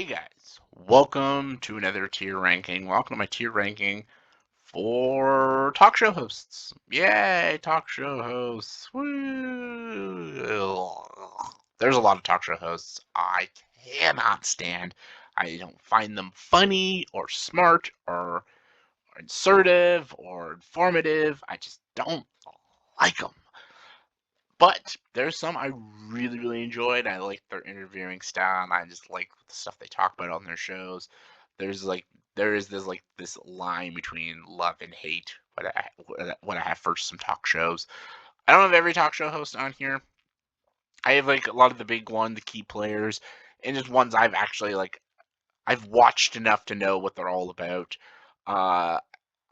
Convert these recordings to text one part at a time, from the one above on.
guys, welcome to another tier ranking. Welcome to my tier ranking for talk show hosts. Yay, talk show hosts. Woo! There's a lot of talk show hosts I cannot stand. I don't find them funny or smart or insertive or informative. I just don't like them. But there's some I really, really enjoyed. I like their interviewing style, and I just like the stuff they talk about on their shows. There's like there is this line between love and hate when I have first some talk shows. I don't have every talk show host on here. I have like a lot of the big one, the key players, and just ones I've actually I've watched enough to know what they're all about. Uh,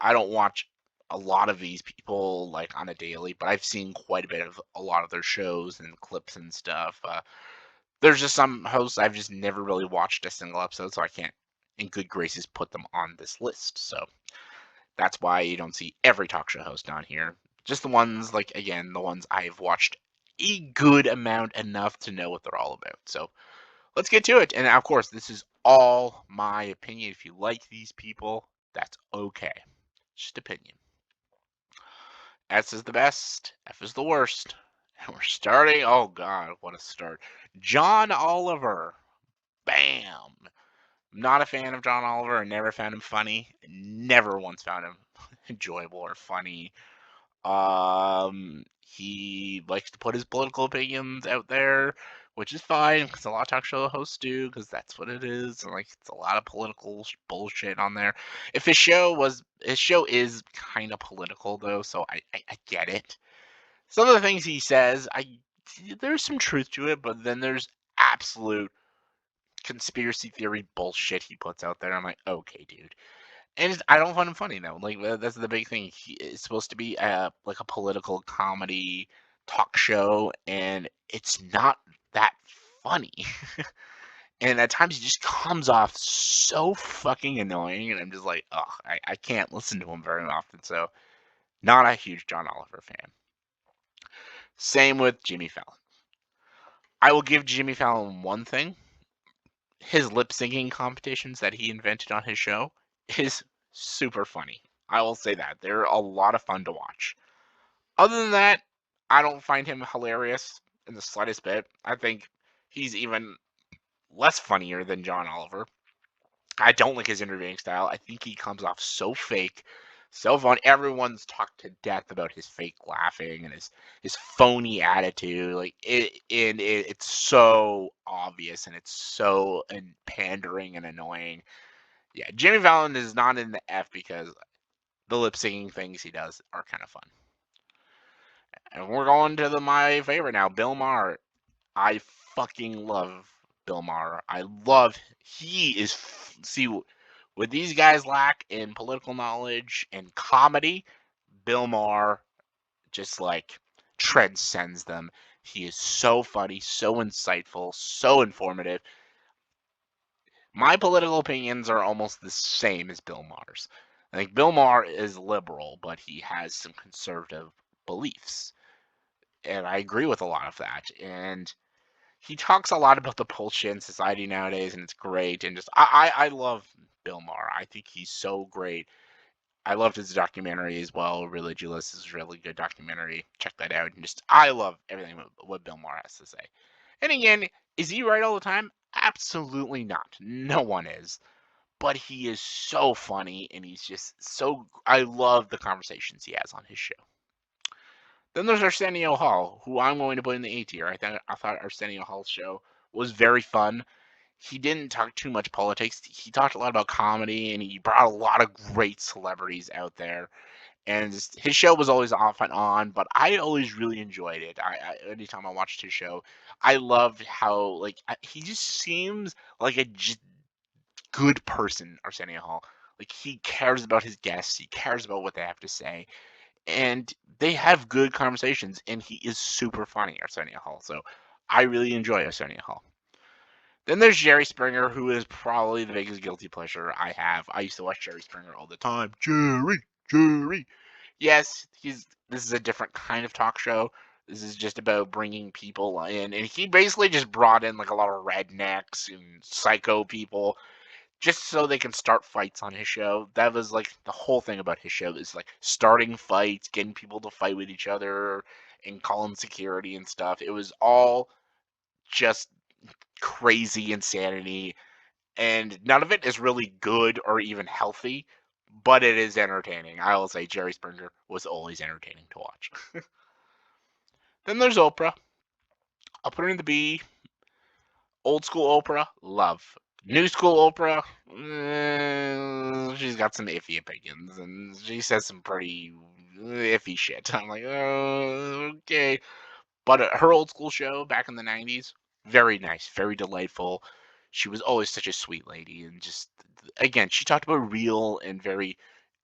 I don't watch a lot of these people like on a daily, but I've seen quite a bit of a lot of their shows and clips and stuff. There's just some hosts I've just never really watched a single episode, so I can't, in good graces, put them on this list. So that's why you don't see every talk show host on here. Just the ones, like, again, the ones I've watched a good amount enough to know what they're all about. So let's get to it. And of course, this is all my opinion. If you like these people, that's okay. Just opinion. S is the best. F is the worst. And we're starting. Oh, God, what a start. John Oliver. Bam. Not a fan of John Oliver. I never found him funny. Never once found him enjoyable or funny. He likes to put his political opinions out there, which is fine because a lot of talk show hosts do, because that's what it is. And like, it's a lot of political bullshit on there. If his show is kind of political though, so I get it. Some of the things he says, there's some truth to it, but then there's absolute conspiracy theory bullshit he puts out there. I'm like, okay, dude. And I don't find him funny though. Like, that's the big thing. It's supposed to be like a political comedy talk show, and it's not that funny. And at times he just comes off so fucking annoying, and I'm just like, oh, I can't listen to him very often. So, not a huge John Oliver fan. Same with Jimmy Fallon. I will give Jimmy Fallon one thing. His lip syncing competitions that he invented on his show is super funny. I will say that. They're a lot of fun to watch. Other than that, I don't find him hilarious in the slightest bit. I think he's even less funnier than John Oliver. I don't like his interviewing style. I think he comes off so fake, so fun. Everyone's talked to death about his fake laughing and his phony attitude. Like it's so obvious and it's so pandering and annoying. Yeah, Jimmy Fallon is not in the F because the lip syncing things he does are kind of fun. And we're going to my favorite now, Bill Maher. I fucking love Bill Maher. See, what these guys lack in political knowledge and comedy, Bill Maher just like transcends them. He is so funny, so insightful, so informative. My political opinions are almost the same as Bill Maher's. I think Bill Maher is liberal, but he has some conservative beliefs. And I agree with a lot of that. And he talks a lot about the bullshit in society nowadays, and it's great. And just I love Bill Maher. I think he's so great. I loved his documentary as well. Religulous is a really good documentary. Check that out. And just I love everything what Bill Maher has to say. And again, is he right all the time? Absolutely not. No one is. But he is so funny, and he's just so. I love the conversations he has on his show. Then there's Arsenio Hall, who I'm going to put in the A tier. I thought Arsenio Hall's show was very fun. He didn't talk too much politics. He talked a lot about comedy, and he brought a lot of great celebrities out there. And his show was always off and on, but I always really enjoyed it. Anytime I watched his show, I loved how he just seems like a good person, Arsenio Hall. Like, he cares about his guests. He cares about what they have to say, and they have good conversations, and he is super funny, Arsenio Hall. So I really enjoy Arsenio Hall. Then there's Jerry Springer, who is probably the biggest guilty pleasure I have. I used to watch Jerry Springer all the time. Jerry. Yes, this is a different kind of talk show. This is just about bringing people in, and he basically just brought in like a lot of rednecks and psycho people just so they can start fights on his show. That was like the whole thing about his show is like starting fights, getting people to fight with each other, and calling security and stuff. It was all just crazy insanity, and none of it is really good or even healthy, but it is entertaining. I will say Jerry Springer was always entertaining to watch. Then there's Oprah. I'll put her in the B. Old school Oprah, love. New school Oprah, she's got some iffy opinions, and she says some pretty iffy shit. I'm like, oh, okay. But her old school show back in the 90s, very nice, very delightful. She was always such a sweet lady, and just, again, she talked about real and very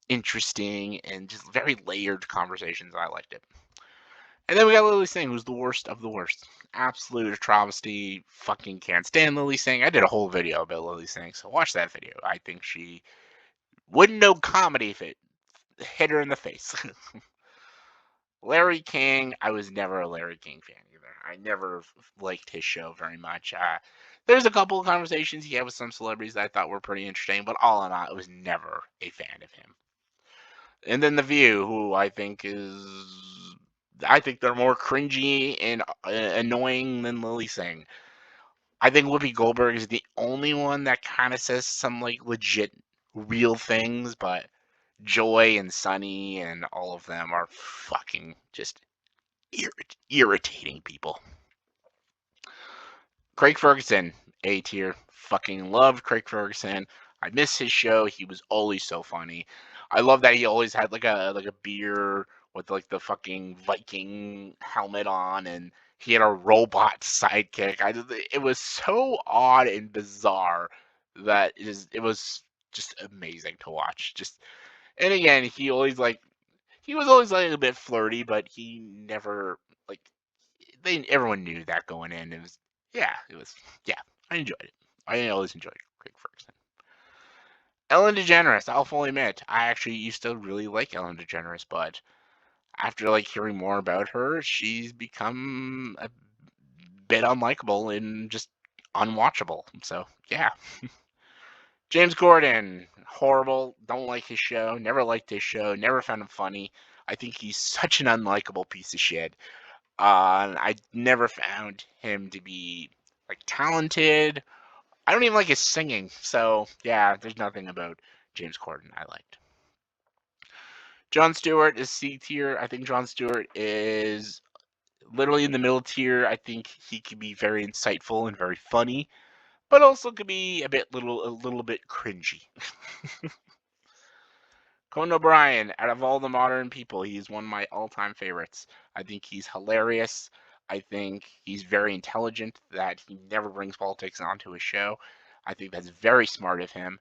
interesting and just very layered conversations. I liked it. And then we got Lily Singh, who's the worst of the worst. Absolute travesty. Fucking can't stand Lily Singh. I did a whole video about Lily Singh, so watch that video. I think she wouldn't know comedy if it hit her in the face. Larry King, I was never a Larry King fan either. I never liked his show very much. There's a couple of conversations he had with some celebrities that I thought were pretty interesting, but all in all, I was never a fan of him. And then The View, who I think they're more cringy and annoying than Lily Singh. I think Whoopi Goldberg is the only one that kind of says some like legit real things, but Joy and Sunny and all of them are fucking just irritating people. Craig Ferguson, A tier. Fucking loved Craig Ferguson. I miss his show. He was always so funny. I love that he always had like a beer with like the fucking Viking helmet on, and he had a robot sidekick. It was so odd and bizarre that it was just amazing to watch. And again, he was always like a bit flirty, but he never like everyone knew that going in. It was yeah, I enjoyed it. I always enjoyed Craig Ferguson. Ellen DeGeneres, I'll fully admit, I actually used to really like Ellen DeGeneres, but after like hearing more about her, she's become a bit unlikable and just unwatchable. So yeah. James Corden, horrible. Don't like his show. Never liked his show. Never found him funny. I think he's such an unlikable piece of shit. I never found him to be like talented. I don't even like his singing. So yeah, there's nothing about James Corden I liked. Jon Stewart is C tier. I think Jon Stewart is literally in the middle tier. I think he can be very insightful and very funny, but also could be a little bit cringy. Conan O'Brien, out of all the modern people, he's one of my all-time favorites. I think he's hilarious. I think he's very intelligent, that he never brings politics onto his show. I think that's very smart of him.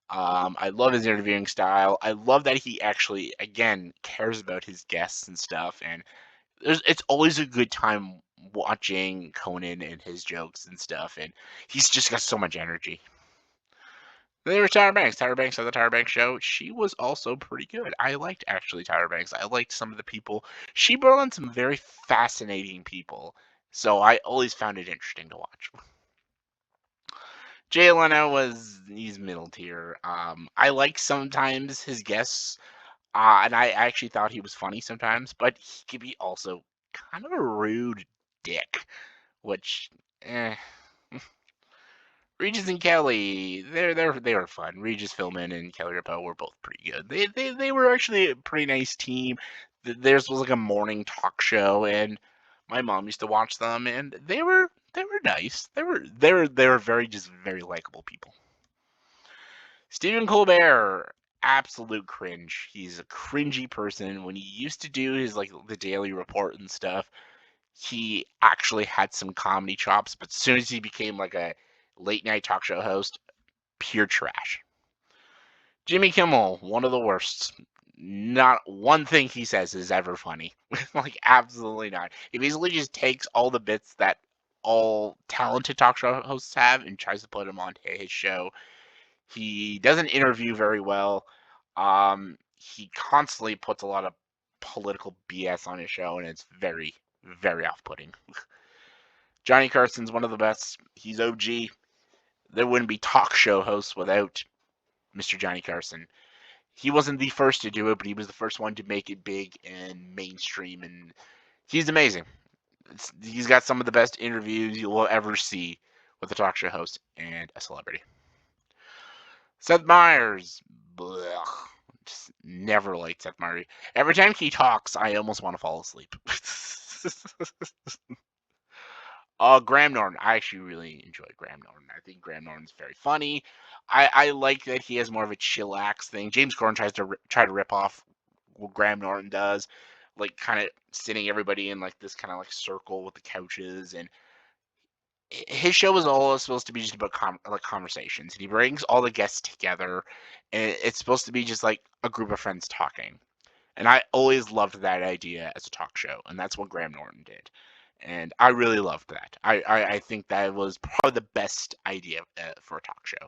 I love his interviewing style. I love that he actually, again, cares about his guests and stuff. And it's always a good time watching Conan and his jokes and stuff. And he's just got so much energy. Then there was Tyra Banks. Tyra Banks on the Tyra Banks show. She was also pretty good. I liked actually Tyra Banks. I liked some of the people. She brought on some very fascinating people. So I always found it interesting to watch. Jay Leno he's middle tier. I like sometimes his guests, and I actually thought he was funny sometimes, but he could be also kind of a rude dick, which, eh. Regis and Kelly, they were fun. Regis Philbin and Kelly Ripa were both pretty good. They were actually a pretty nice team. Theirs was like a morning talk show, and my mom used to watch them, and they were nice. They were very likable people. Stephen Colbert, absolute cringe. He's a cringy person. When he used to do his like the Daily Report and stuff, he actually had some comedy chops, but as soon as he became like a late night talk show host, pure trash. Jimmy Kimmel, one of the worst. Not one thing he says is ever funny. Like, absolutely not. He basically just takes all the bits that all talented talk show hosts have and tries to put them on his show. He doesn't interview very well. He constantly puts a lot of political BS on his show, and it's very, very off-putting. Johnny Carson's one of the best. He's OG. There wouldn't be talk show hosts without Mr. Johnny Carson. He wasn't the first to do it, but he was the first one to make it big and mainstream, and he's amazing. He's got some of the best interviews you'll ever see with a talk show host and a celebrity. Seth Meyers. Blech. Just never liked Seth Meyers. Every time he talks, I almost want to fall asleep. Graham Norton. I actually really enjoy Graham Norton. I think Graham Norton's very funny. I like that he has more of a chillax thing. James Corden tries to rip off what Graham Norton does, like kind of sitting everybody in like this kind of like circle with the couches, and his show is all supposed to be just about conversations, and he brings all the guests together, and it's supposed to be just like a group of friends talking. And I always loved that idea as a talk show, and that's what Graham Norton did. And I really loved that. I think that was probably the best idea for a talk show.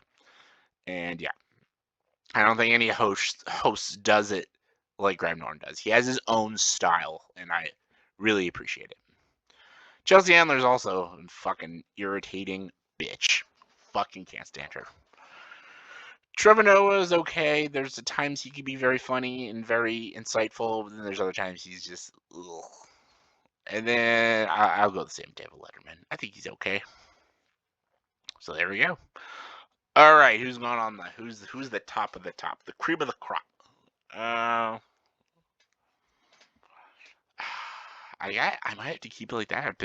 And yeah, I don't think any host does it like Graham Norton does. He has his own style, and I really appreciate it. Chelsea Handler's also a fucking irritating bitch. Fucking can't stand her. Trevor Noah is okay. There's times he can be very funny and very insightful, but then there's other times he's just ugh. And then I'll go the same with David Letterman. I think he's okay. So there we go. All right, who's going on the who's the top of the top, the cream of the crop? I might have to keep it like that.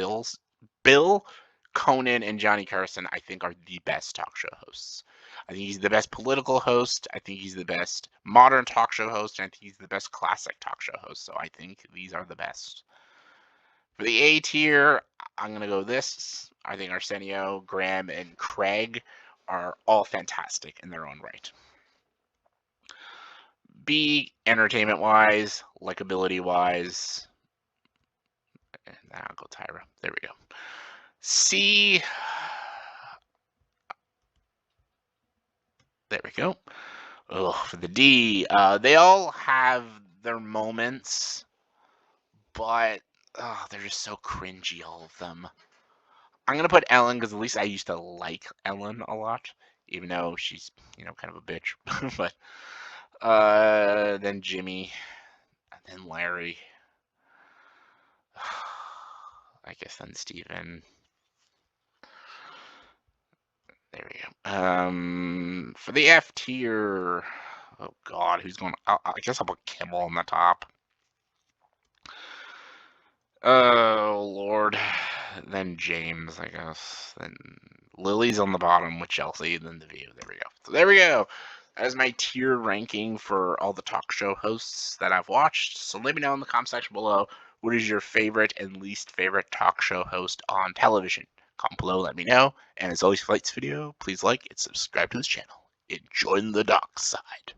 Bill, Conan, and Johnny Carson, I think, are the best talk show hosts. I think he's the best political host. I think he's the best modern talk show host. And I think he's the best classic talk show host. So I think these are the best. For the A tier, I'm going to go this. I think Arsenio, Graham, and Craig are all fantastic in their own right. B, entertainment-wise, likability-wise, and I'll go Tyra. There we go. C, there we go. For the D, they all have their moments, but they're just so cringy, all of them. I'm going to put Ellen because at least I used to like Ellen a lot, even though she's, kind of a bitch. But then Jimmy, and then Larry. I guess then Steven. There we go. For the F tier, oh God, who's going? I guess I'll put Kimmel on the top. Oh Lord, then James, I guess. Then Lily's on the bottom with Chelsea. Then The View. There we go. So there we go. That is my tier ranking for all the talk show hosts that I've watched. So let me know in the comment section below what is your favorite and least favorite talk show host on television. Comment below, let me know. And as always, if you like this video, please like and subscribe to this channel and join the dark side.